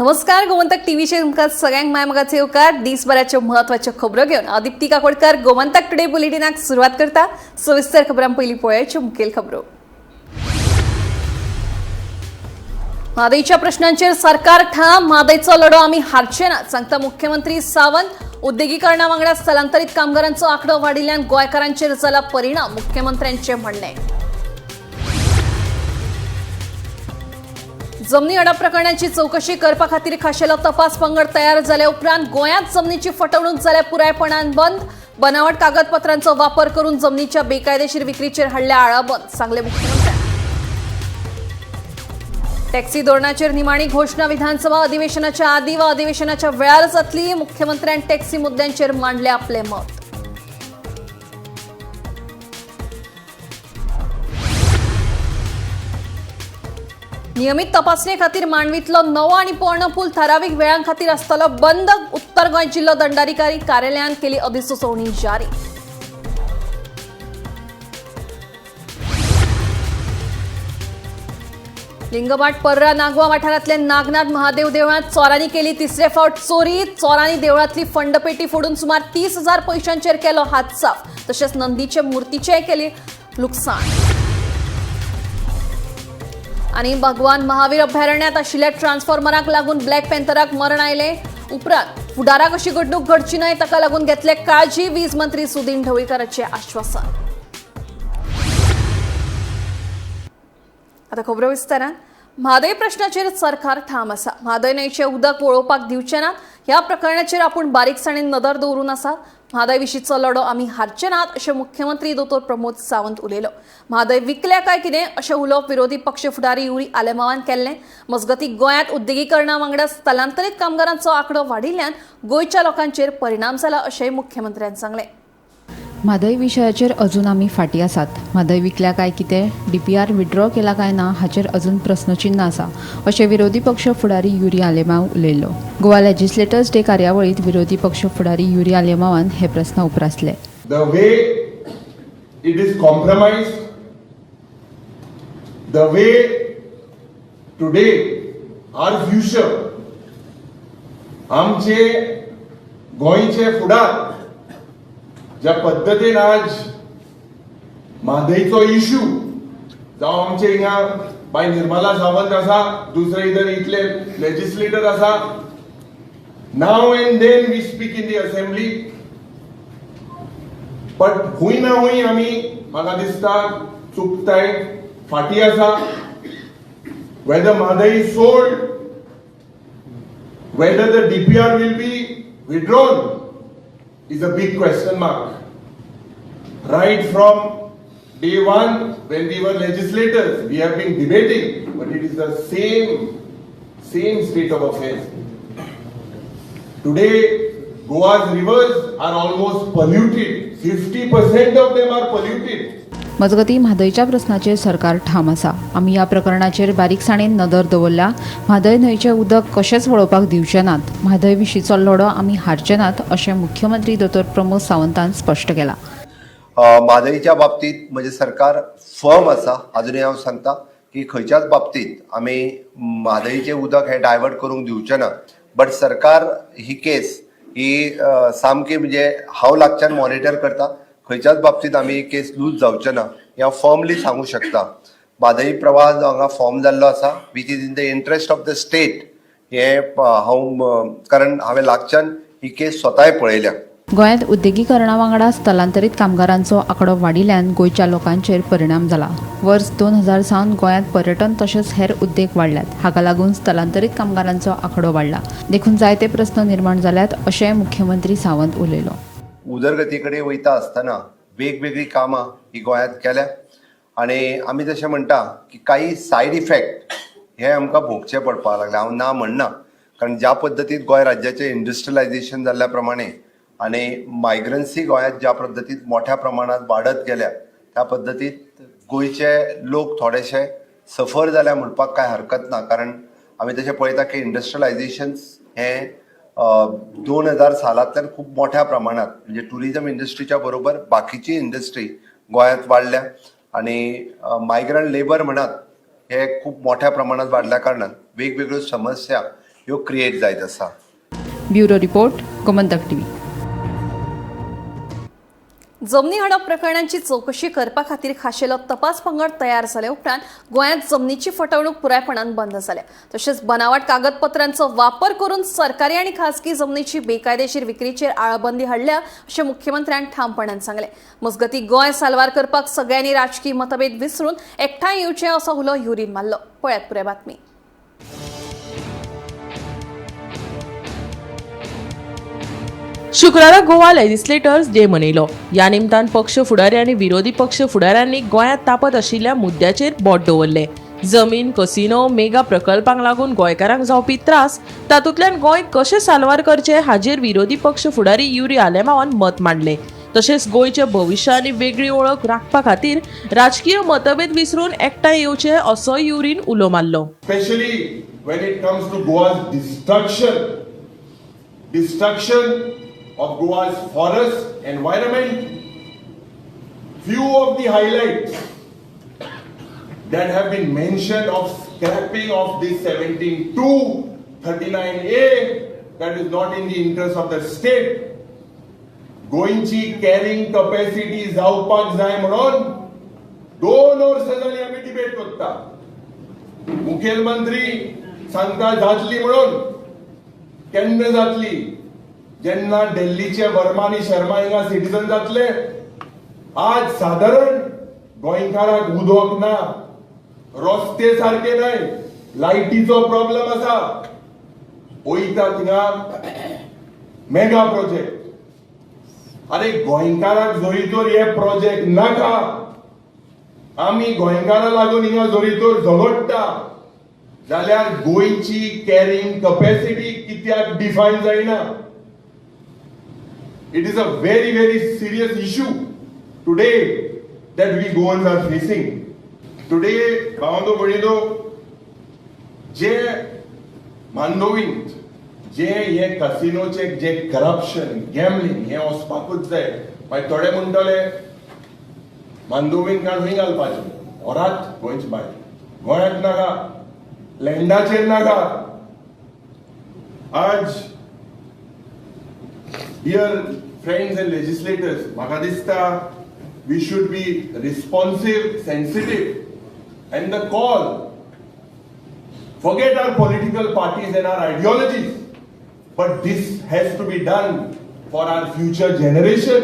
नमस्कार, गोमंतक टीव्हीचे तुमकां सगळ्यांक मायमोगाचे येवकार. दिसभराच्यो म्हत्वाच्यो खबरो घेवन अदिप्ती काकोडकर गोमंतक टुडे बुलेटिनाक सुरवात करता. सविस्तर खबरां पयलीं पळोवया मुखेल खबरो. म्हादयच्या प्रश्नांचेर सरकार ठाम. म्हादयचो लढो आमी हारचे नात, सांगता मुख्यमंत्री सावंत. उद्देगीकरणा वांगडा स्थलांतरीत कामगारांचो आंकडो वाडिल्ल्यान गोंयकारांचेर जाला परिणाम, मुख्यमंत्र्यांचें म्हणणें. जमनी अडप प्रकरणाची चौकशी करपा खातीर खाशेलो तपास पंगड तयार जाल्या उपरांत गोंयांत जमनीची फटवणूक जाल्या पुरायपणान बंद. बनावट कागदपत्रांचो वापर करून जमनीच्या बेकायदेशीर विक्रीचेर हाडल्या आळाबंद, सांगले मुख्यमंत्र्यांनी. टॅक्सी धोरणाचेर निमाणी घोषणा विधानसभा अधिवेशनाच्या आदी वा अधिवेशनाच्या वेळार जातली. मुख्यमंत्र्यांनी टॅक्सी मुद्द्यांचेर मांडले आपले मत. नियमित तपासणे खातीर मांडवीतलो नवो आनी पोरणो पूल थारावीक वेळां खातीर आसतलो बंद. उत्तर गोंय जिल्लो दंडाधिकारी कार्यालयान केली अधिसुचोवणी जारी. लिंगभाट पर्रा नागवा वाठारांतल्या नागनाथ महादेव देवळांत चोरांनी केली तिसरे फावट चोरी. चोरांनी देवळांतली फंडपेटी फोडून सुमार 30,000 पयशांचेर केलो हात साफ. तशेंच नंदीचे मुर्तीचेय केली लुकसाण. आणि भगवान महावीर अभयारण्यात आशिल्ल्या ट्रान्सफॉर्मराक लागून ब्लॅक पॅन्थराक मरण आयले. उपरांत फुडाराक अशी घडणूक घडची न्हय ताका लागून घेतले काळजी. वीज मंत्री सुदीन ढवळीकरांचे आश्वासन. आता खबरो विस्तारान. म्हादय प्रश्नाचेर सरकार ठाम आसा. म्हादय न्हंयचें उदक वळोवपाक दिवचें नात. ह्या प्रकरणाचेर आपूण बारीकसाणेन नदर दवरून आसा. म्हादय विशींचो लढो आमी हारचे नात अशें मुख्यमंत्री दोतोर प्रमोद सावंत उलयलो. म्हादय विकल्या काय कितें अशें उलोवप विरोधी पक्ष फुडारी युरी आलेमावान केल्लें. मजगतीं गोंयांत उद्देगीकरणा वांगडा स्थलांतरीत कामगारांचो आंकडो वाडिल्ल्यान गोंयच्या लोकांचेर परिणाम जाला अशेंय मुख्यमंत्र्यांनी सांगलें. म्हादय विशयाचेर अजून आमी फाटीं आसात. म्हादय विकल्या काय कितें, डीपीआर विड्रॉ केला काय ना हाचेर अजून प्रस्नचिन्ह आसा अशें विरोधी पक्ष फुडारी युरी आलेमाव उलयलो. गोवा लेजिस्लेटर्स डे कार्यावळींत विरोधी पक्ष फुडारी युरी आलेमावान हे प्रस्न उपरासले. The way it is compromised, the way today our future, आमचे गोंयचे फुडार ज्या पद्धतीन आज म्हादयचो इश्यू जावं आमचे हिंगा बाय निर्मला सावंत आसा, दुसरे इधर इतले लेजिस्लेटर आसा. नाव and then we speak in the assembly, but हुंय ना हुंय आमी म्हाका दिसता चुकताय फाटी आसा. Whether Mhadei is sold, whether the DPR will be withdrawn is a big question mark. Right from day one, when we were legislators, we have been debating, but it is the same state of affairs. Today, Goa's rivers are almost polluted. 50% of them are polluted. मजगतीं म्हादयच्या प्रस्नाचेर सरकार ठाम आसा. आमी ह्या प्रकरणाचेर बारीकसाणेन नदर दवरल्या. म्हादय न्हंयचें उदक कशेंच वळोवपाक दिवचें नात. म्हादय विशींचो लढो आमी हारचे नात अशें मुख्यमंत्री दोतोर प्रमोद सावंतान स्पश्ट केलां. म्हादयच्या बाबतींत म्हजें सरकार फर्म आसा. अजुनूय हांव सांगता की खंयच्याच बाबतींत आमी म्हादयचें उदक हें डायवर्ट करूंक दिवचें ना. बट सरकार ही केस ही सामकी म्हणजे हांव लागच्यान मॉनिटर करता. खंयच्याच बाबतींत आमी केस लूज जावचे ना हें हांव फर्मली सांगू शकता. म्हादय प्रवाह जो हांगा फॉर्म जाल्लो आसा which is in the interest of the state, हें हांव कारण हांवें लागच्यान ही केस स्वताय पळयल्या. गोंयांत उद्देगीकरणा वांगडा स्थलांतरीत कामगारांचो आंकडो वाडिल्ल्यान गोंयच्या लोकांचेर परिणाम जाला. वर्स 2000 सावन गोंयांत पर्यटन तशेंच हेर उद्देग वाडल्यात. हाका लागून स्थलांतरीत कामगारांचो आंकडो वाडला. देखून जायते प्रस्न निर्माण जाल्यात अशें मुख्यमंत्री सावंत उलयलो. उदरगती कडेन वयता आसतना वेगवेगळी कामां ही गोंयांत केल्या आनी आमी जशें म्हणटा की काही सायड इफेक्ट हे आमकां भोगचे पडपाक लागले. हांव ना म्हणना, कारण ज्या पद्दतीन गोंय राज्याचें इंडस्ट्रियलायझेशन जाल्ल्या प्रमाणे आनी मायग्रन्सी गोंयांत ज्या पद्दतीन मोठ्या प्रमाणात वाडत गेल्या त्या पद्दतीत गोंयचे लोक थोडेशे सफर जाल्या म्हणपाक कांय हरकत ना. कारण आमी तशें पळयता की इंडस्ट्रियलायझेशन्स हें 2000 सालांतल्यान खूब मोठ्या प्रमाणात म्हणजे टुरिझम इंडस्ट्रीच्या बरोबर बाकीची इंडस्ट्री गोंयांत वाडल्या आनी मायग्रंट लेबर म्हणत हे खूब मोठ्या प्रमाणात वाडल्या कारणान वेगवेगळ्यो समस्या ह्यो क्रिएट जायत आसा. Bureau report Gomantak TV. जमनी हडप प्रकरणांची चौकशी करपा खातीर खाशेलो तपास पंगड तयार जाले उपरांत गोंयांत जमनीची फटवणूक पुरायपणान बंद जाल्या. तशेंच बनावट कागदपत्रांचो वापर करून सरकारी आनी खासगी जमनीची बेकायदेशीर विक्रीचेर आळाबंदी हाडल्या अशें मुख्यमंत्र्यान ठामपणान सांगलें. मजगतीं गोंय साल्वार करपाक सगळ्यांनी राजकीय मतभेद विसरून एकठांय येवचें असो हुलो ह्युरीन मारलो. पळयात पुराय बातमी. शुक्रारा गोवा लेजिस्लेटर्स डे मनयलो. ह्या निमतान पक्ष फुडारी आनी विरोधी पक्ष फुडाऱ्यांनी गोंयांत तापत आशिल्ल्या मुद्द्याचेर बोट दवरले. जमीन, कसिनो, मेगा प्रकल्पांक लागून गोंयकारांक जावपी त्रास, तातूंतल्यान गोंय कशें साल्वार करचें हाचेर विरोधी पक्ष फुडारी युरी आलेमावान मत मांडलें. तशेंच गोंयचे भविश्य आनी वेगळी वळख राखपा खातीर राजकीय मतभेद विसरून एकठांय येवचें असो युरीन उलो मारलो. Especially when it comes to Goa's destruction of Goa's forest environment. Few of the highlights that have been mentioned of scrapping of this 17(2)39A that is not in the interest of the state. गोंयची carrying capacity जावपाक जाय म्हणून 2 वर्सां जालीं आमी debate करता. मुखेलमंत्री सांगता जातली म्हणून. केन्ना जातली? जेन्ना दिल्लीचे वर्मानी शर्मा हिंगा सिटीजन जातले. आज साधारण गोंयकारांक उदक ना, रस्ते सारखे नाय, लायटीचो प्रॉब्लेम आसा. वयता थिंगा मेगा प्रोजेक्ट. अरे गोंयकारांक जोरीतोर हे प्रोजेक्ट नाका. आमी गोंयकारां लागून हिंगा जोरीतोर झगडटा जाल्यार गोंयची कॅरिंग कॅपॅसिटी कित्याक डिफायन जायना? It is a very, very serious issue today that we Goans are facing. Today, Bhavando Badido, जे मांडोवींत जे हे कसिनोचे जे करप्शन, गॅमलिंग हे वचपाकूच जाय. मागीर थोडे म्हणटले मांडोवींत काण खंय घालपाचें? वरात गोंयचे भायर. गोंयांत नाका, लँडाचेर नाका. आज dear friends and legislators, म्हाका दिसता we should be responsive, sensitive, and the call. Forget our political parties and our ideologies, but this has to be done for our future generation.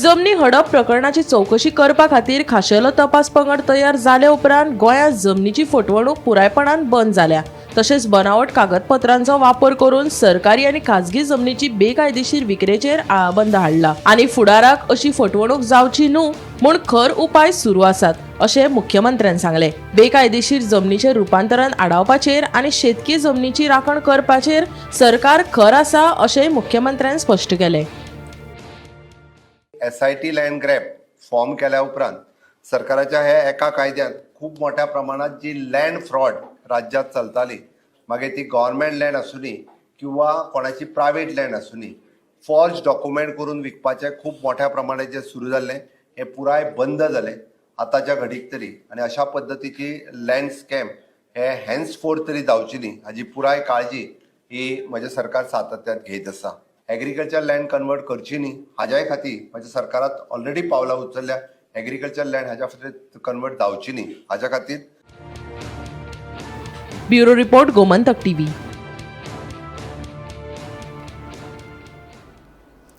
जमनी हडप प्रकरणाची चौकशी करपा खातीर खाशेलो तपास पंगड तयार जाले उपरांत गोंयांत जमनीची फटवणूक पुरायपणान बंद जाल्या. तशेंच बनावट कागदपत्रांचो वापर करून सरकारी आनी खासगी जमनीची बेकायदेशीर विक्रेचेर आळाबंद हाडला आनी फुडाराक अशी फटवणूक जावची न्हू म्हूण खर उपाय सुरू आसात अशें मुख्यमंत्र्यान सांगलें. बेकायदेशीर जमनीचें रुपांतरण आडावपाचेर आनी शेतकी जमनीची राखण करपाचेर सरकार खर आसा अशेंय मुख्यमंत्र्यान स्पश्ट केलें. SIT लँड ग्रॅब फॉर्म केल्या उपरांत सरकाराच्या हे एका कायद्यांत खूब मोठ्या प्रमाणात जी लँड फ्रॉड राज्यात चलताली, मागीर ती गव्हर्मेंट लँड आसूनी किंवा कोणाची प्रायवेट लँड आसूनी, फॉर्ज डॉक्युमेंट करून विकपाचें खूब मोठ्या प्रमाणात जे सुरू जाल्लें हे पुराय बंद जालें आतांच्या घडीक तरी. आनी अशा पद्दतीची लँड स्कॅम हे हॅन्सफोर्थ तरी जावची न्ही हाची पुराय काळजी ही म्हजें सरकार सातत्यान घेत आसा. एग्रीकल्चर लँड कन्वर्ट करची न्ही हाज्याय खातीर म्हज्या सरकारात ऑलरेडी पावलां उचलल्या. एग्रीकल्चर लँड हाज्या खातीर कन्वर्ट जावची न्ही हाज्या खातीर. Bureau report Gomantak TV.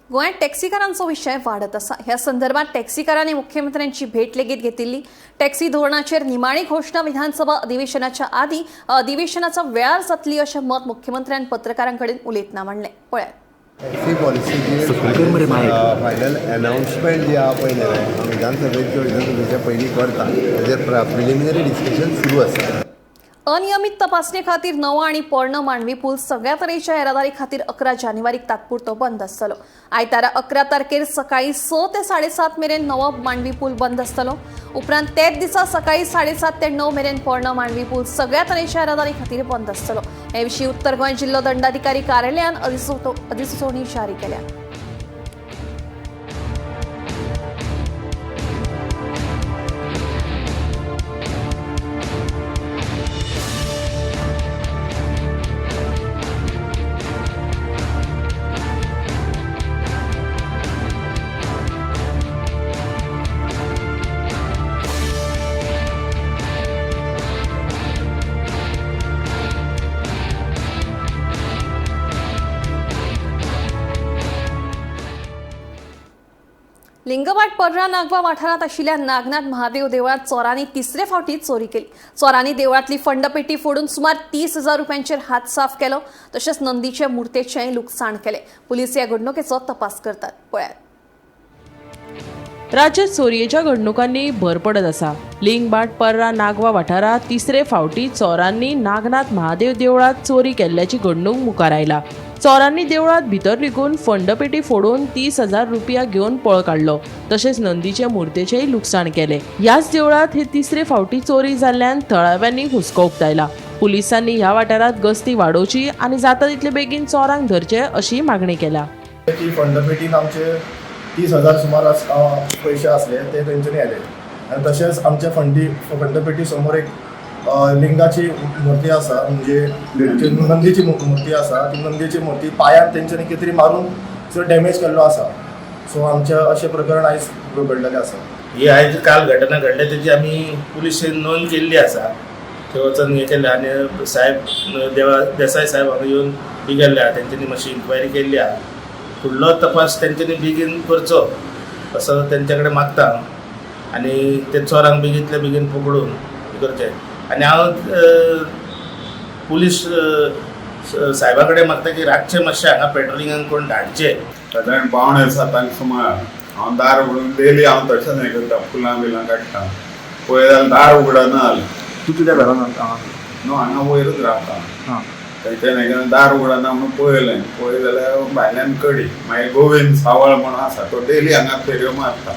गोंयांत टॅक्सीकारांचो विशय वाडत आसा. ह्या संदर्भात टॅक्सीकारांनी मुख्यमंत्र्यांची भेट लेगीत घेतिल्ली. टॅक्सी धोरणाचेर निमाणी घोषणा विधानसभा अधिवेशनाच्या आदी अधिवेशनाचा वेळार जातली अशें मत मुख्यमंत्र्यान पत्रकारांकडेन उलयतना मांडलें. पळयात. टॅक्सी पॉलिसीची फायनल अनाउन्समेंट जी आहा पळय न्हय विधानसभेच्या पयलीं करता तेजेर प्रिलिमिनरी डिस्कशन सुरू आसा. अनियमित तपासणे खातीर नवो आनी पोरणो मांडवी पूल सगळ्या तरेच्या येरादारी खातीर 11 जानेवारीक तात्पुरतो बंद आसतलो. आयतारा 11 तारखेर सकाळी 6 ते 7:30 मेरेन नवो मांडवी पूल बंद आसतलो. उपरांत तेच दिसा सकाळी 7:30 ते 9 मेरेन पोरणो मांडवी पूल सगळ्या तरेच्या येरादारी खातीर बंद आसतलो. हे विशीं उत्तर गोंय जिल्लो दंडाधिकारी कार्यालयान अधिसुचोवणी जारी केल्या. लिंगवाट पर्रा नागवा वाठारात आशिल्ल्या नागनाथ महादेव देवळात चोरांनी तिसरे फावटी चोरी केली. चोरांनी देवळातली फंडपेटी फोडून सुमार 30,000 रुपयांचेर हात साफ केलो. तशेंच नंदीचे मुर्तेचेय लुकसाण केले. पुलीस या घडणुकेचो तपास करतात. पळयात. राज्यात चोरयेच्या घडणुकांनी भर पडत आसा. लिंगबाट पर्रा नागवा वाठारात तिसरे फावटी चोरांनी नागनाथ महादेव देवळात चोरी केल्ल्याची घडणूक मुखार आयला. चोरांनी देवळात भितर निघून फंडपेटी फोडून 30,000 रुपया घेवन पळ काढलो. तशेंच नंदीचे मुर्तेचेय लुकसाण केले. ह्याच देवळात हे तिसरे फावटी चोरी जाल्ल्यान थळाव्यांनी हुस्को उक्तायला. पुलिसांनी ह्या वाठारात गस्ती वाडोवची आनी जाता तितले बेगीन चोरांक धरचे अशी मागणी केल्या. ती फंडपेटीन आमचे 30,000 सुमार पैसे असले ते तेंच्यांनी आले आणि तशेंच आमच्या फंडपेटी समोर एक लिंगाची मूर्ती आसा, म्हणजे नंदीची मूर्ती आसा. ती नंदीची मूर्ती पांयान तेंच्यांनी कितें तरी मारून सो डॅमेज केल्लो आसा. सो आमचे अशें प्रकरण आयज घडलेलें आसा. ही आयज काल घटना घडल्या तेची आमी पुलीस स्टेशन नोंद केल्ली आसा. थंय वचून हे केलें आनी साहेब देसाय साहेब हांगा येवन ही केल्ल्या, तेंच्यांनी मातशी इन्क्वायरी केल्ली आहा. फुडलो तपास तेंच्यांनी बेगीन करचो असो तेंच्या कडेन मागता आनी ते चोरांक बेगींतल्या बेगीन पकडून हे करचें. आनी हांव पुलीस साहेबा कडेन मागता की रातचे मातशें हांगा पेट्रोलिंगाक कोण धाडचे. साधारण 5:30 सुमार हांव दार उगडून डेली हांव तशेंच हें करता, फुलां बिलां काडटा. पळय जाल्यार दार उगडना जालें. तूं तुज्या घरान न्हू हांगा वयरूच रावता. थंयच्यान दार उगडना म्हणून पळय जाल्यार भायल्यान कडी. मागीर गोविंद सावळ म्हणून आसा, तो डेली हांगा फेरयो मारता.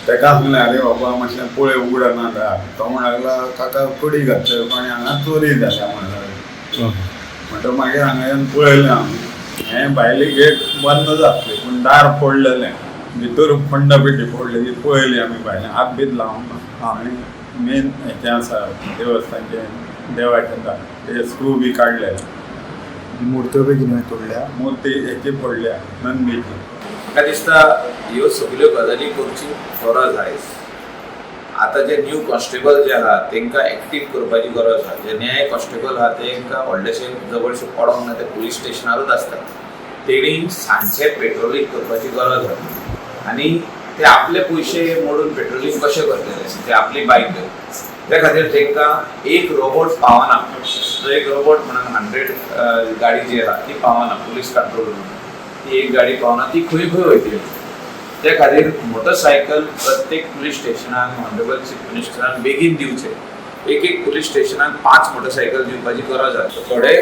ताका सांगलें आरे बाबा मातशें पळय उगडना दार. तो म्हणूंक लागला काका कडी घातले आनी हांगा चोरी जाल्या म्हणटा. म्हणटा मागीर हांगा येवन पळयलें हांव, हें भायली गेट बंद जातली पूण दार फोडलेलें. भितर फंडपेटी फोडलेली पळयली आमी भायल्यान, हात बीत लावंक ना. आनी मेन हेचें आसा देवस्थानचें देवाचें दार, ते स्क्रू बी काडले. मूर्त्यो बी कितें तोडल्या, मुर्ती हेची फोडल्या नंदीची. म्हाका दिसता ह्यो सगल्यो गजाली करची गरज आयज. आतां जे न्यू कॉन्स्टेबल जे आहा तांकां एक्टीव करपाची गरज आहा. जे न्याय कॉन्स्टेबल आहा तांकां व्हडलेशे जवळशे पडोंक ना, ते पुलीस स्टेशनारूच आसतात. तेणी सांजचे पेट्रोलिंग करपाची गरज आहा आनी ते आपले पयशे मोडून पेट्रोलिंग कशें करतले, ते आपली बायक घेवन. त्या खातीर तांकां एक रोबोट पावना. जो एक रोबोट म्हणून 100 गाडी जी आहा ती पावना पुलीस कंट्रोल रूम. ती एक गाडी पावना, ती खंय वयतली. त्या खातीर मोटरसायकल प्रत्येक पुलीस स्टेशनाक ऑनरेबल चीफ मिनिस्टरान बेगीन दिवचे. एक पुलीस स्टेशनाक 5 मोटरसायकल दिवपाची गरज आसा. थोडे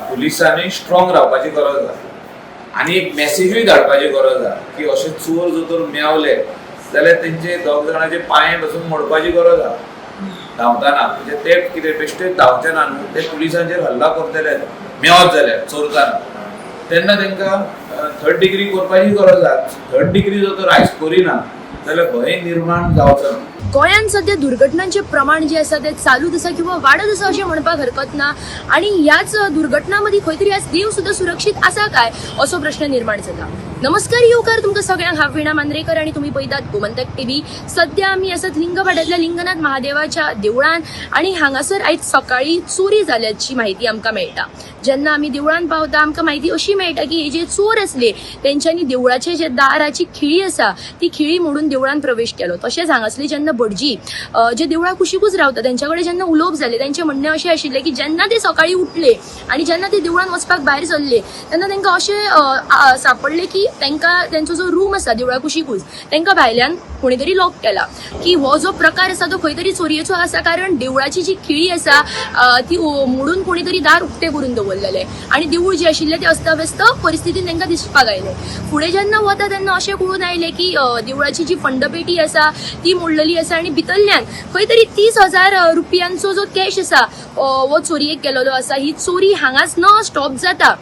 पुलिसांनी स्ट्रॉंग रावपाची गरज आसा आनी एक मॅसेजूय धाडपाची गरज आहा की अशे चोर जर तर मेवले जाल्यार तेंचे 2 जाणांचे पांय बसून मोडपाची गरज आहा धांवताना. म्हणजे ते कितें बेश्टेच धांवचे ना न्हू, ते पुलिसांचेर हल्ला करतले मेवत जाल्यार चोरताना, तेन्ना तांकां 3rd डिग्री करपाची गरज आहा. 3rd डिग्री जर तर आयज करिना जाल्यार भंय निर्माण जावचो ना. गोंयांत सध्या दुर्घटनांचे प्रमाण जे आसा ते चालूच आसा किंवा वाडत आसा अशें म्हणपाक हरकत ना. आनी ह्याच दुर्घटना मदीं खंय तरी आज देव सुद्दां सुरक्षीत आसा काय असो प्रश्न निर्माण जाता. नमस्कार येवकार तुमकां सगळ्यांक. हांव विणा मांद्रेकर आनी तुमी पळयतात गोमंतक टीव्ही. सध्या आमी आसात लिंगवाड्यातल्या लिंगनाथ महादेवाच्या देवळान आनी हांगासर आयज सकाळी चोरी जाल्याची म्हायती आमकां मेळटा. जेन्ना आमी देवळान पावता आमकां म्हायती अशी मेळटा की हे जे चोर आसले तेंच्यांनी देवळाचे जे दाराची खिळी आसा ती खिळी मोडून देवळान प्रवेश केलो. तशेंच हांगासले जेन्ना भटजी जे देवळा कुशीकूच रावता तेंच्या कडेन जेन्ना उलोवप जालें तेंचें म्हणणें अशें आशिल्लें की जेन्ना ते सकाळी उठले आनी जेन्ना ते देवळान वचपाक भायर सरले तेन्ना तांकां अशें सापडलें की तांकां तेंचो जो रूम आसा देवळा कुशीकूच तांकां भायल्यान कोणी तरी लॉक केला. की हो जो प्रकार आसा तो खंय तरी चोरयेचो आसा, कारण देवळाची जी खिळी आसा ती मोडून कोणी तरी दार उक्तें करून दवरलेलें आनी देवूळ जे आशिल्लें तें अस्तव्यस्त परिस्थितीन तांकां दिसपाक आयलें. फुडें जेन्ना वता तेन्ना अशें कळून आयलें की देवळाची जी फंडपेटी आसा ती मोडलेली आसा आनी भितरल्यान खंय तरी 30,000 रुपयांचो जो कॅश आसा हो चोरयेक केलेलो आसा. ही चोरी हांगाच न स्टॉप जाता.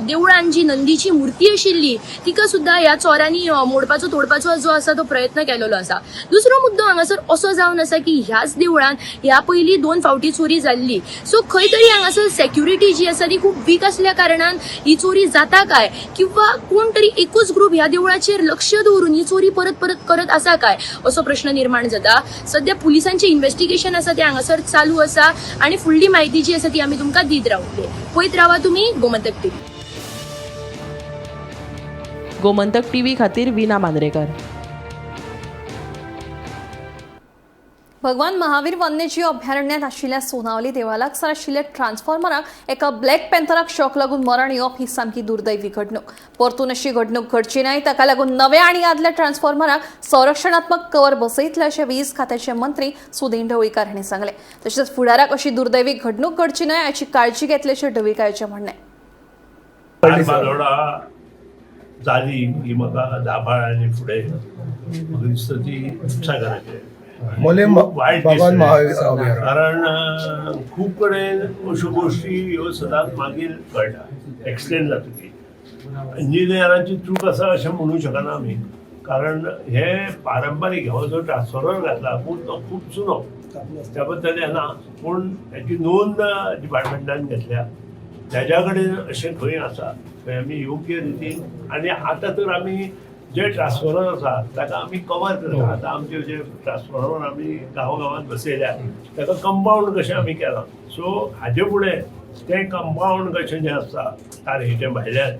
देवळान जी नंदीची मुर्ती आशिल्ली तिका सुद्दां ह्या चोरांनी मोडपाचो तोडपाचो जो आसा तो प्रयत्न केलेलो आसा. दुसरो मुद्दो हांगासर असो जावन आसा की ह्याच देवळान ह्या पयलीं 2 फावटी चोरी जाल्ली. सो खंय तरी हांगासर सेक्युरिटी जी आसा ती खूब वीक आसल्या कारणान ही चोरी जाता काय किंवा कोण तरी एकूच ग्रुप ह्या देवळाचेर लक्ष दवरून ही चोरी परत परत करत आसा काय असो प्रश्न निर्माण जाता. सध्या पुलिसांचे इन्व्हेस्टिगेशन आसा ते हांगासर चालू आसा आनी फुडली म्हायती जी आसा ती आमी तुमकां दीत रावतले. पळयत रावा तुमी गोमंतक टीव्ही. गोमंतक टीव्ही खातीर विना मांद्रेकर. भगवान महावीर वन्यजीव अभयारण्यात आशिल्ल्या सोनावली देवालागसार आशिल्ल्या ट्रान्सफॉर्मराक एका ब्लॅक पॅन्थराक शॉक लागून मरण येवप ही सामकी दुर्दैवी घडणूक. परतून अशी घडणूक घडची नाही ताका लागून नव्या आणि आदल्या ट्रान्सफॉर्मराक संरक्षणात्मक कवर बसयतले अशें वीज खात्याचे मंत्री सुदीन ढवळीकर हांणी सांगले. तशेंच फुडाराक अशी दुर्दैवी घडणूक घडची न्हय हाची काळजी घेतल्याचें ढवळीकाराचें म्हणणें. जाली ही म्हाका दाभाळ आनी फुडें म्हाका दिसता ती नुकसानकारक वायट कारण खूब कडेन अश्यो गोश्टी ह्यो सदांच मागीर कळटा एक्सटेंड जातकीर. इंजिनियरांची चूक आसा अशें म्हणूं शकना आमी, कारण हे पारंपारीक हो जो ट्रान्सफॉर्मर घातला पूण तो खूब जुनो त्या बद्दल येना, पूण हेची नोंद डिपार्टमेंटान घेतल्या. तेज्या कडेन अशें खंय आसा थंय आमी योग्य रितीन आनी आतां तर आमी जे ट्रान्सफॉर्मर आसा ताका आमी कवर करता. आतां आमचे जे ट्रान्सफॉर्मर आमी गांवांत बसयल्या ताका कंपाउंड कशें आमी केलां. सो हाजे फुडें तें कंपाउंड कशें जें आसता तारेच्या भायल्यान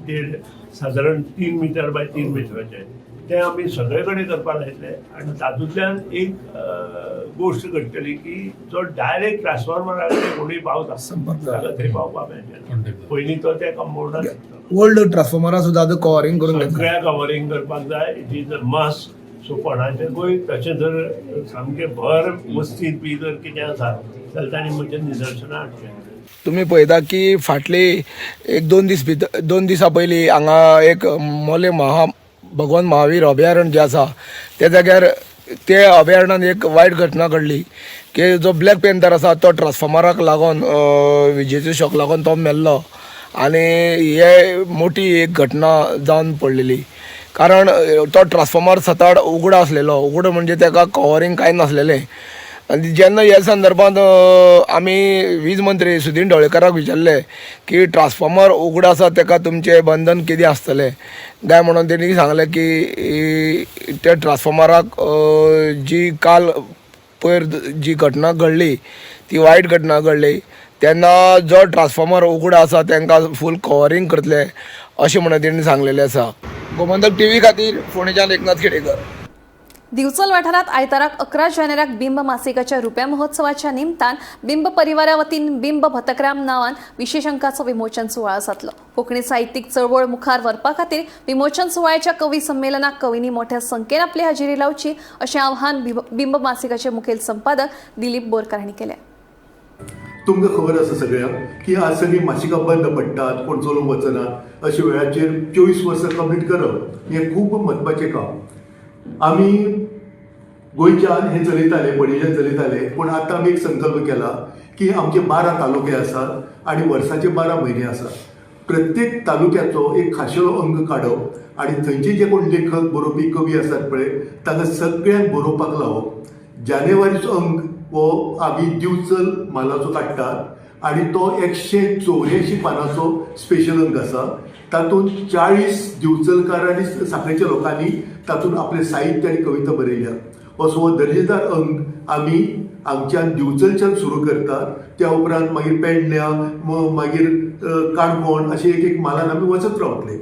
देड सादारण 3 मीटर बाय 3 मिटराचें तें आमी सगळे कडेन करपाक लायतले. आनी तातूंतल्यान एक गोश्ट घडटली की जो डायरेक्ट ट्रान्सफॉर्मराक कोणूय पावता ताका थंय पावपाक मेळचें. पयलीं तो त्या कंपाउंडाक ओल्ड ट्रान्सफॉर्मरा सुद्दां आतां कवरिंग करून सगळ्या कवरिंग करपाक जाय. It is a must. So कोणाचेंय तशें जर सामकें भर वस्तीत बी जर कितें आसा जाल्यार तांणी म्हजें निदर्शनां हाडचें. तुम्ही पळयता की फाटली 1-2 दिसां पयलीं हांगा एक मोले भगवान महावीर अभयारण्य जें आसा त्या जाग्यार ते अभयारण्यात एक वायट घटना घडली की जो ब्लॅक पॅन्थर आसा तो ट्रान्सफॉर्मराक लागून विजेचो शॉक लागून तो मेल्लो. आनी हे मोठी एक घटना जावन पडलेली, कारण तो ट्रान्सफॉर्मर सताड उगडो आसलेलो. उगडो म्हणजे ताका कवरिंग कांय नासलेलें. आनी जेन्ना ह्या संदर्भांत आमी वीज मंत्री सुदीन ढवळीकराक विचारलें की ट्रान्सफॉर्मर उगडो आसा ताका तुमचें बंधन कितें आसतलें काय म्हणून तेणी सांगलें की त्या ट्रान्सफॉर्मराक जी काल पयर जी घटना घडली ती वायट घटना घडली तेन्ना जो ट्रान्सफॉर्मर उगडो आसा तांकां फूल कवरिंग करतले अशें म्हणून तेणी सांगलेलें आसा. गोमंतक टीव्ही खातीर फोंडेच्यान एकनाथ खेडेकर. दिवचल वाठारात आयताराक 11 जानेराक बिंब मासिकाच्या रुप्या महोत्सवाच्या निमतान बिंब परिवारा वतीन बिंब भतकराम नांवान विशेष अंकाचो विमोचन सुवाळो जातलो. कोंकणी साहित्यीक चळवळ मुखार व्हरपा खातीर विमोचन सुवाळ्याच्या कवी संमेलनाक कवींनी मोठ्या संख्येन आपली हाजेरी लावची अशें आवाहन बिंब मासिकाचे मुखेल संपादक दिलीप बोरकार हांणी केलें. तुमकां खबर आसा सगळ्यांक की आज सगळीं मासिकां बंद पडटात, कोण चलूंक वचना. अशा वेळाचेर 24 वर्सां कंप्लीट करप हें खूब म्हत्वाचें काम. आमी गोंयच्यान हें चलयताले, पणजेच्यान चलयताले, पूण आतां आमी एक संकल्प केला की आमचे 12 तालुके आसात आनी वर्साचे 12 म्हयने आसात. प्रत्येक तालुक्याचो एक खाशेलो अंक काडप आनी थंयचे जे कोण लेखक बरोवपी कवी आसात पळय तांकां सगळ्यांक बरोवपाक लावप. जानेवारीचो अंक हो आमी दिवचल म्हालाचो काडटात आनी तो 184 पानांचो स्पेशल अंक आसा. तातूंत 40 दिवचलकार आनी सांखळेच्या लोकांनी तातूंत आपलें साहित्य आनी कविता बरयल्या. असो हो दर्जेदार अंक आमी हांगच्यान दिवचलच्यान सुरू करतात. त्या उपरांत मागीर पेडण्या, मागीर काणकोण अशे एक म्हालान आमी वचत रावतले.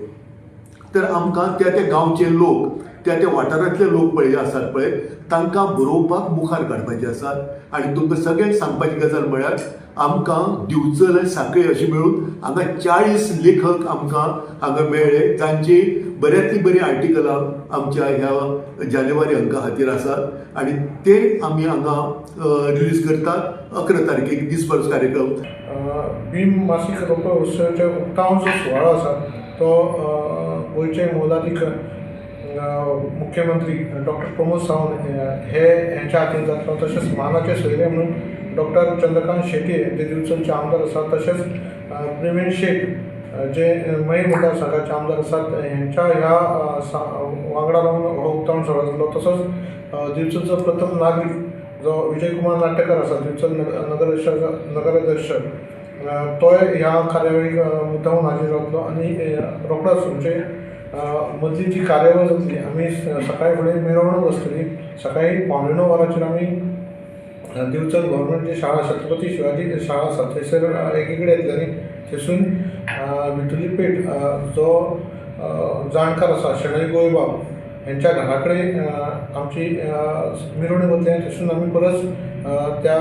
तर आमकां त्या गांवचे लोक, त्या वाठारांतले लोक पळय आसात पळय तांकां बरोवपाक मुखार काडपाचे आसात. आनी तुमकां सगळ्यांक सांगपाची गजाल म्हळ्यार आमकां दिवचल आनी सांखळी अशी मेळून हांगा 40 लेखक आमकां हांगा मेळ्ळे जांची बऱ्यांतली बरी आर्टिकलां आमच्या ह्या जानेवारी अंका खातीर आसात आनी ते आमी हांगा रिलीज करतात 11 तारखेक दिसभर कार्यक्रम. बिंब मासीक रोपा उत्सवाचे उक्तावण जो सुवाळो आसा तो गोंयचे मोलादीक मुख्यमंत्री डॉक्टर प्रमोद सावंत हे यांच्या हातीन जातलो. तशेंच मानाचे सोयरे म्हणून डॉक्टर चंद्रकांत शेट्ये जे दिवचलचे आमदार आसात, तशेंच प्रवीण शेट जे मयी मतदारसंघाचे आमदार आसात हेंच्या ह्या वांगडा रावन हो उक्तावण सुवाळो जातलो. तसोच दिवचलचो प्रथम नागरीक जो विजयकुमार नाटेकर आसा, दिवचल नगराध्यक्ष, तो ह्या कार्यावळीक मुद्दामून हाजीर रावतलो. आनी रोखडोच म्हणजे मदली जी कार्यावळ जातली आमी सकाळी फुडें मिरवणूक आसतली. सकाळी 9:15 वरांचेर आमी दिवचल गव्हर्मेंट जी शाळा छत्रपती शिवाजी शाळा आसा थंयसर एकीकडे येतली आनी थंयसून भितरली पेट जो जाणकार आसा शेणै गोंयबाब यांच्या घराकडे आमची मिरवणूक वतली आनी थंयसून आमी परत त्या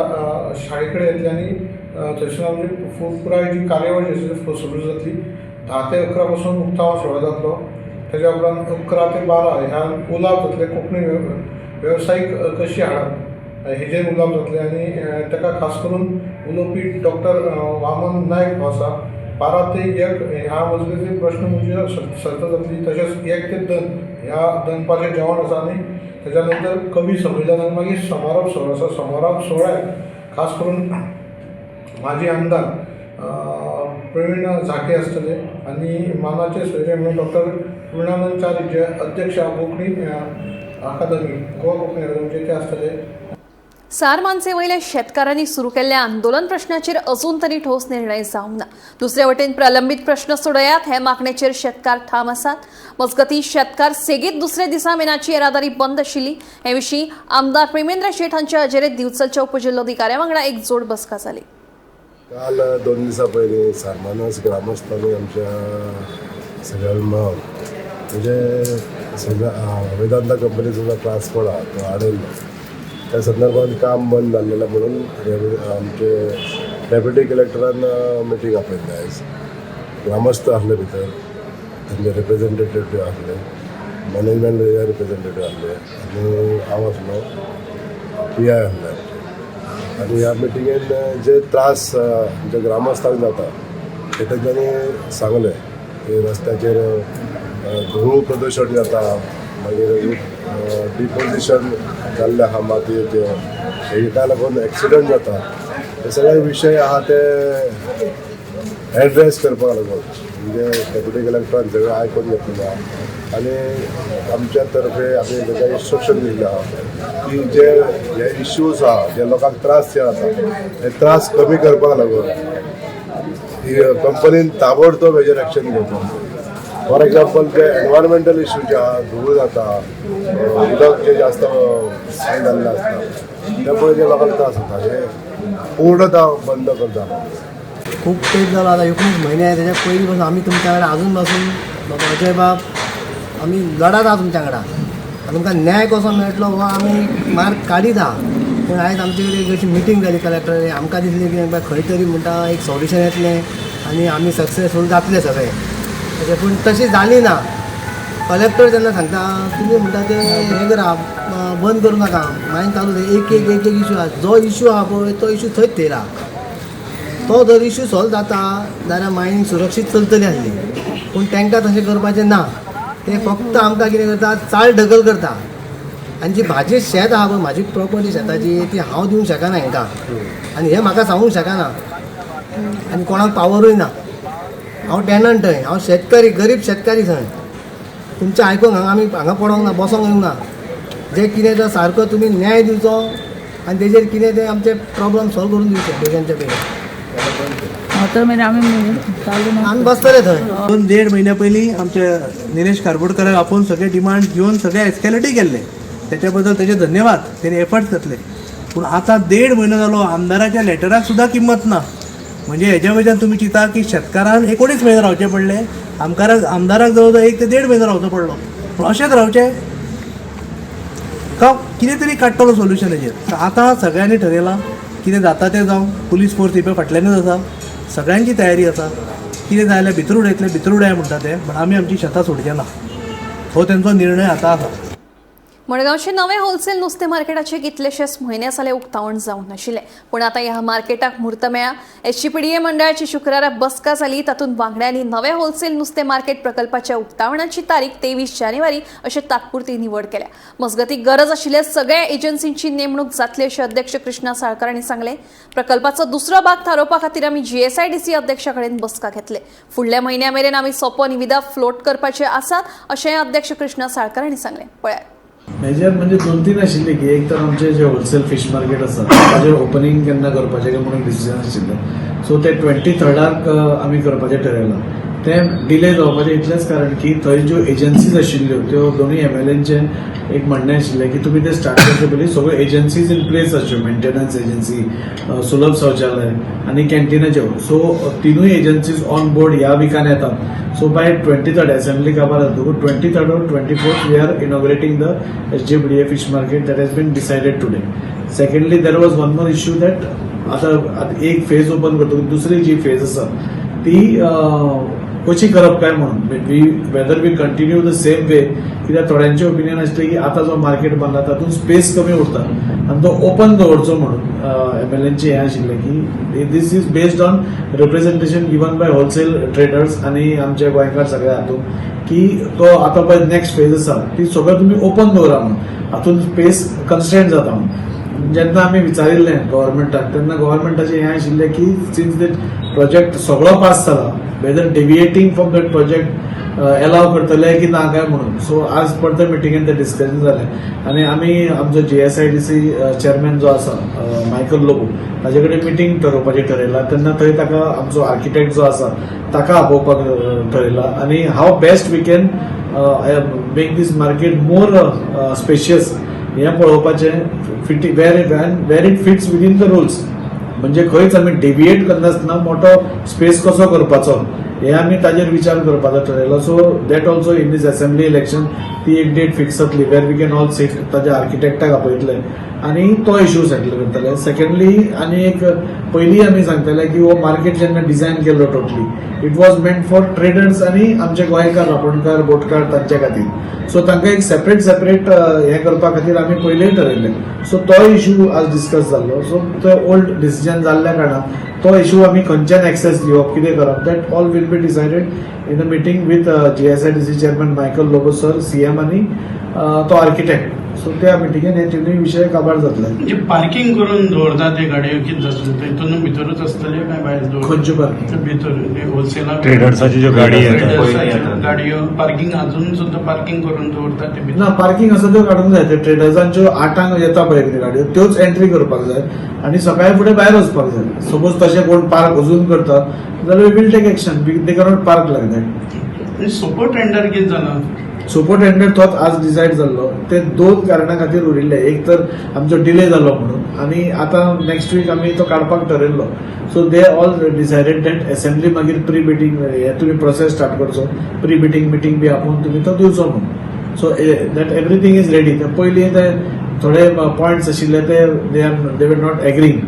शाळेकडे येतले आनी थंयसून आमची पुराय जी कार्यावळ जी आसा सुरू जातली. 10 ते 11 पासून उक्तावण सोहळो जातलो. तेज्या उपरांत 11 ते 12 ह्या उलाव जातले कोंकणी वेवसायीक कशी हाडप हेजेर उलाव जातले आनी ताका खास करून उलोवपी डॉक्टर वामन नायक हो आसा. 12 ते 1 ह्या मजगतीर प्रश्न म्हणजे सर्त जातली. तशेंच 1 ते 2 ह्या दनपारचें जेवण आसा आनी तेज्या नंतर कवी संमेलन आनी मागीर समारोप सोहळो आसा. समारोप सोहळ्याक खास करून माजी आमदार प्रवीण झांटे आसतले आनी मानाचे सोयरे म्हणून डॉक्टर पूर्णानंद च्या जे अध्यक्ष कोंकणी अकादमी गोवा कोंकणी अकादमीचे ते आसतले. सार मानसे वयल्या शेतकारांनी सुरू केल्ल्या आंदोलन प्रश्नाचेर अजून तरी ठोस निर्णय जावंक ना. दुसरे वटेन प्रलंबीत प्रश्न सोडयात हे मागणेचेर शेतकार ठाम आसात. मजगतीं शेतकार सेगीत दुसऱ्या दिसा मेनाची येरादारी बंद आशिल्ली. हे विशीं आमदार प्रेमेंद्र शेट हांच्या हाजेरीत दिवचलच्या उपजिल्लोधिकाऱ्या वांगडा एक जोड बसका जाली. काल 2 दिसां पयलीं सारमानस ग्रामस्थांनी आमच्या सगळ्यांक मेळोन म्हणजे सगळ्या वेदांता कंपनीचो जो ट्रान्सपोर्ट आहा तो हाडयल्लो त्या संदर्भात काम बंद जाल्लें म्हणून आमचे डेप्युटी कलेक्टरान मिटींग आपयल्ली आयज. ग्रामस्थ आसले भितर, तांचे रिप्रेझेंटेटिव्ह आसले, मॅनेजमेंट रिप्रेझेंटेटिव्ह आसले आनी हांव आसलो, PI आसले. आनी ह्या मिटिंगेन जे त्रास आमच्या ग्रामस्थांक जाता ते तेंच्यांनी सांगले की रस्त्याचेर धूळ प्रदूशण जाता, मागीर डिपोजिशन जाल्ले आहा मातयेचे, हेका लागून एक्सिडंट जाता. हे सगळे विशय आहा ते एड्रेस करपाक लागून म्हणजे डेप्युटी कलेक्टरान सगळें आयकून घेतलेलें आहा आनी आमच्या तर्फे आमी ताका इन्स्ट्रक्शन दिल्लें आहा की जे हे इश्यूज आहा जे लोकांक त्रास जे जाता हे त्रास कमी करपाक लागून ही कंपनीन ताबडतोब हेजेर एक्शन घेवपाक. फॉर एग्जाम्पल जे एनवायरमेंटल इश्यू जे आहा, धूळ जाता, उदक जे जास्त साय जाल्लें आसता त्यामुळे जे लोकांक त्रास जाता हे पूर्णता बंद करता. खूप तेज झाला आता 19 महिने आहे. त्याच्या पहिली पासून आम्ही तुमच्याकडे अजून पासून बाबा अजय बाब आम्ही लढत आहा तुमच्याकडे. तुमकां न्याय कसो मेळटलो हो आमी मार्ग काडीत आहा. पूण आयज आमचे कडेन एक अशी मिटींग जाली कलेक्टरान. आमकां दिसलें की खंय तरी म्हणटा एक सोल्युशन येतलें आनी आमी सक्सेसफूल जातले सगळे. पूण तशी जाली ना. कलेक्टर जेन्ना सांगता तुमी म्हणटा ते हें करा बंद करूं नाका, मागीर चालू एक इश्यू आहा. जो इश्यू आहा पळय तो इश्यू थंयच थेयला. तो जर इश्यू सॉल्व जाता जाल्यार मायनींग सुरक्षीत चलतली आसली. पूण तांकां तशें करपाचें ना. ते फक्त आमकां कितें करता चाल ढकल करता. आनी जी म्हाजी शेत आहा पळय, म्हाजी प्रॉपर्टी शेताची ती हांव दिवंक शकना हांकां आनी हे म्हाका सांगूंक शकना आनी कोणाक पावरूय ना. हांव टॅनंट थंय, हांव शेतकारी, गरीब शेतकारी थंय. तुमचें आयकूंक आमी हांगा पडोंक ना, बसोंक येवंक ना. जे कितें तो सारको तुमी न्याय दिवचो आनी तेजेर कितें तें आमचे प्रॉब्लम सॉल्व करून दिवचे बेगीनच्या बेगीन. आमी बसतले थंय. 2-1.5 महिन्या पयलीं आमचे निलेश कारबोडकराक आपोवन सगळे डिमांड घेवन सगळे एस्केलेटूय केल्ले. त्याच्या बद्दल तेजे धन्यवाद, तेणे एफर्ट्स घातले. पूण आतां 1.5 म्हयनो जालो आमदाराच्या लेटराक सुद्दां किंमत ना. म्हणजे हेज्या वयल्यान तुमी चिंता की शेतकारान 19 म्हयने रावचे पडले, आमदाराक जवळ जवळ 1 ते 1.5 म्हयनो रावचो पडलो. पूण अशेंच रावचे का कितें तरी काडटलो सोल्युशन हेजेर. आतां सगळ्यांनी ठरयलां कितें जाता तें जावं. पुलीस फोर्स ही पळय फाटल्यानूच आसा, सगळ्यांची तयारी आसा. कितें जाल्यार भितर उडयतले, भितर उडया म्हणटा ते, पण आमी आमची शेतां सोडचे ना. हो तेंचो निर्णय आतां आसा. मडगांवचे नवे होलसेल नुस्तें मार्केटाचे कितलेशेच म्हयने जाले उक्तावण जावंक नाशिल्लें. पूण आतां ह्या मार्केटाक म्हूर्त मेळ्ळा. SGPDA मंडळाची शुक्रारा बसका जाली. तातूंत वांगड्यांनी नवे होलसेल नुस्तें मार्केट प्रकल्पाच्या उक्तावणाची तारीख 23 जानेवारी अशें तात्पुरती निवड केल्या. मजगती गरज आशिल्ल्या सगळ्या एजन्सींची नेमणूक जातली अशें अध्यक्ष कृष्णा साळकार हांणी सांगलें. प्रकल्पाचो दुसरो भाग थारोवपा खातीर आमी GSIDC अध्यक्षा कडेन बसका घेतले. फुडल्या म्हयन्या मेरेन आमी सोपो निविदा फ्लोट करपाचे आसात अशें अध्यक्ष कृष्णा साळकार हांणी सांगलें. पळयात. मेजर म्हणजे 2-3 आशिल्ले की एक तर आमचे जे होलसेल फीश मार्केट आसा ताजेर ओपनिंग केन्ना करपाचें काय म्हणून डिसिजन आशिल्लें. सो ते 23rd आमी करपाचें ठरयलां. ते डिले जावपाचें इतलेंच कारण की थंय ज्यो एजन्सीज आशिल्ल्यो त्यो दोनूय MLAंचें एक म्हणणें आशिल्लें की तुमी ते स्टार्ट करचे पयलीं सगळ्यो एजन्सीज इन प्लेस आसच्यो, मेंटेनन्स एजन्सी, सुलभ शौचालय आनी कॅन्टीनाच्यो. सो तिनूय एजन्सीज ऑन बोर्ड ह्या विकान येतात. सो बाय 23rd असेंब्ली काबार जातकूच 23rd or 24th we are inaugurating the SJBDA fish market that has been decided today. Secondly, there was one more issue that आता एक फेज ओपन करतो, दुसरी जी phase आसा ती कशी करप काय म्हणून whether we continue the same way. कित्याक थोड्यांचे ओपिनियन आसलें की आतां जो मार्केट बांदला तातूंत स्पेस कमी उरता आनी तो ओपन दवरचो म्हणून MLAंचें हें आशिल्लें की this is based on representation given by wholesale traders आनी आमचे गोंयकार सगळ्या हातूंत की तो आतां पळय नेक्स्ट फेज आसा ती सगळं तुमी ओपन दवरा म्हणून, हातूंत स्पेस कन्स्ट्रेंट जाता म्हणून. जेन्ना आमी विचारिल्लें गव्हर्मेंटाक तेन्ना गव्हर्मेंटाचें हें आशिल्लें की सिन्स दॅट प्रोजेक्ट सगळो पास जाला whether deviating from that project allow करतले की ना काय म्हणून. सो आज परत मिटिंगेन ते डिस्कशन जालें आनी आमी आमचो JSIDC चेअरमॅन जो आसा मायकल लोबो ताजे कडेन मिटींग ठरोवपाचें थारायलां. तेन्ना थंय ताका आमचो आर्किटेक्ट जो आसा ताका आपोवपाक थारायलां आनी हाव best we can make this market more spacious हें पळोवपाचें where it fits within the rules. म्हणजे खंयच आमी डेविएट करनासतना मोठो स्पेस कसो करपाचो हे आमी ताजेर विचार करपाचो थारायलो. So that also in this assembly election ती एक डेट फिक्स जातली where we can all sit ताज्या आर्किटेक्टाक आपयतले आनी तो इश्यू सेटल करतले. सेकंडली आनी एक पयलीं आमी सांगतले की हो मार्केट जेन्ना डिझायन केल्लो totally it was meant for traders आनी आमचे गोंयकार रापणकार बोटकार तांचे खातीर. सो तांकां एक सेपरेट हें करपा खातीर आमी पयलींय थारायल्लें. सो तो इश्यू आज डिस्कस जाल्लो. सो तो ओल्ड डिसिजन जाल्ल्या कारणान तो इश्यू आमी खंयच्यान एक्सेस दिवप कितें करप that all will be decided in a meeting with JSIDC chairman Michael Lobo sir, CM आनी तो आर्किटेक्ट. सो त्या मिटिंगेन हे तिनूय विशय काबार जातले. म्हणजे पार्किंग करून दवरता ते गाडयो कितें जातले तेतून भितरूच आसतले काय भायर दवरता? खंयच्यो पार्किंग भितर होलसेलाक ट्रेडर्साची ज्यो गाडी गाडयो पार्किंग अजून सुद्धा पार्किंग करून दवरता ते ना पार्किंग आसा त्यो काडूंक जाय. ते ट्रेडर्सांच्यो 8 येता पळय कितें गाडयो त्योच एंट्री करपाक जाय आनी सकाळी फुडें भायर वचपाक जाय. सपोज तशें कोण पार्क अजून करता जाल्यार we will take action. They cannot park like that. सोपो टेंडर कितें जालां? सुपर टेंडर तोच आज डिसायड जाल्लो. ते 2 कारणां खातीर उरिल्ले. एक तर आमचो डिले जालो म्हणून आनी आतां नेक्स्ट वीक आमी तो काडपाक थारायल्लो. So they all decided that assembly मागीर प्री मिटींग हे तुमी प्रोसेस स्टार्ट करचो, प्री मिटींग बी आपोवन तुमी तो दिवचो म्हणून. So that everything is ready. पयलीं ते थोडे पॉयंट्स आशिल्ले ते दे वर नॉट एग्रींग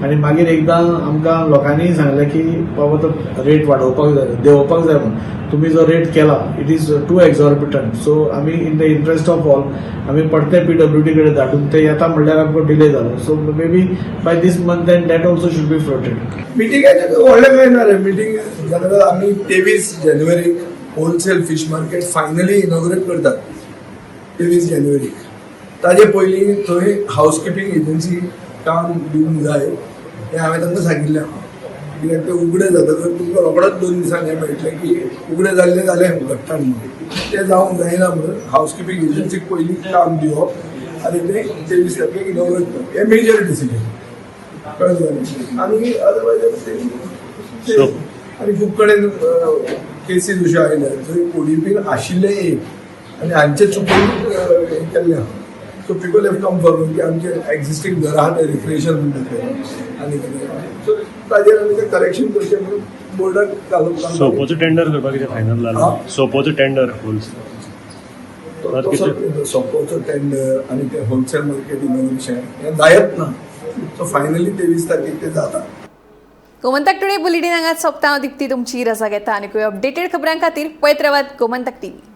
आनी मागीर एकदां आमकां लोकांनी सांगलें की बाबा तो रेट वाडोवपाक जाय, देंवोवपाक जाय म्हणून. तुम्ही जो रेट केला इट इज टू एक्झॉर्बिटंट. सो आमी in the interest of all आमी परते PWD कडेन धाडून ते येता म्हणल्यार आमकां डिले जालो. So may be by this month end that also should be floated. मिटिंगाचे व्हडलें कांय ना रे. मिटींग जाल्यार आमी 23 जानेवारीक wholesale fish market finally inaugurate करतात 23 जानेवारीक. ताजे पयलीं थंय हावसकीपींग एजन्सी काम दिवंक जाय हें हांवें तांकां सांगिल्लें. कित्याक तें उगडें जातकच तुमकां रोखडोच 2 दिसांक हें मेळटलें की उगडें जाल्लें जालें घडटात म्हणून. तें जावंक जायना म्हणून हावसकीपींग एजन्सीक पयलीं काम दिवप आनी तें 23 तारखेक इनॉग्रेट करप हें मेजर डिसिजन कळ्ळें जालें. आनी अदरवायज आनी खूब कडेन केसीस अश्यो आयल्या थंय ODPन आशिल्ले एक आनी हांचे चुकून हें केल्लें आहा. So people have come forward की आमचे एक्झिस्टींग घर आहा ते रिक्रिएशन म्हणटा तें आनी कितें. सो ताजेर आमी तें करेक्शन करचें म्हणून बोर्डाक घालप. सोपोचो टेंडर करपाक कितें फायनल जालो? सोपोचो टेंडर सोपोचो टेंडर आनी ते होलसेल मार्केट इनोव्हेशन हें जायत ना. सो फायनली 23 तारखेक तें जाता. गोमंतक टुडे बुलेटिन हांगाच सोंपता. हांव दिप्ती तुमची रजा घेता आनी अपडेटेड खबरां खातीर पळयत रावात गोमंतक TV.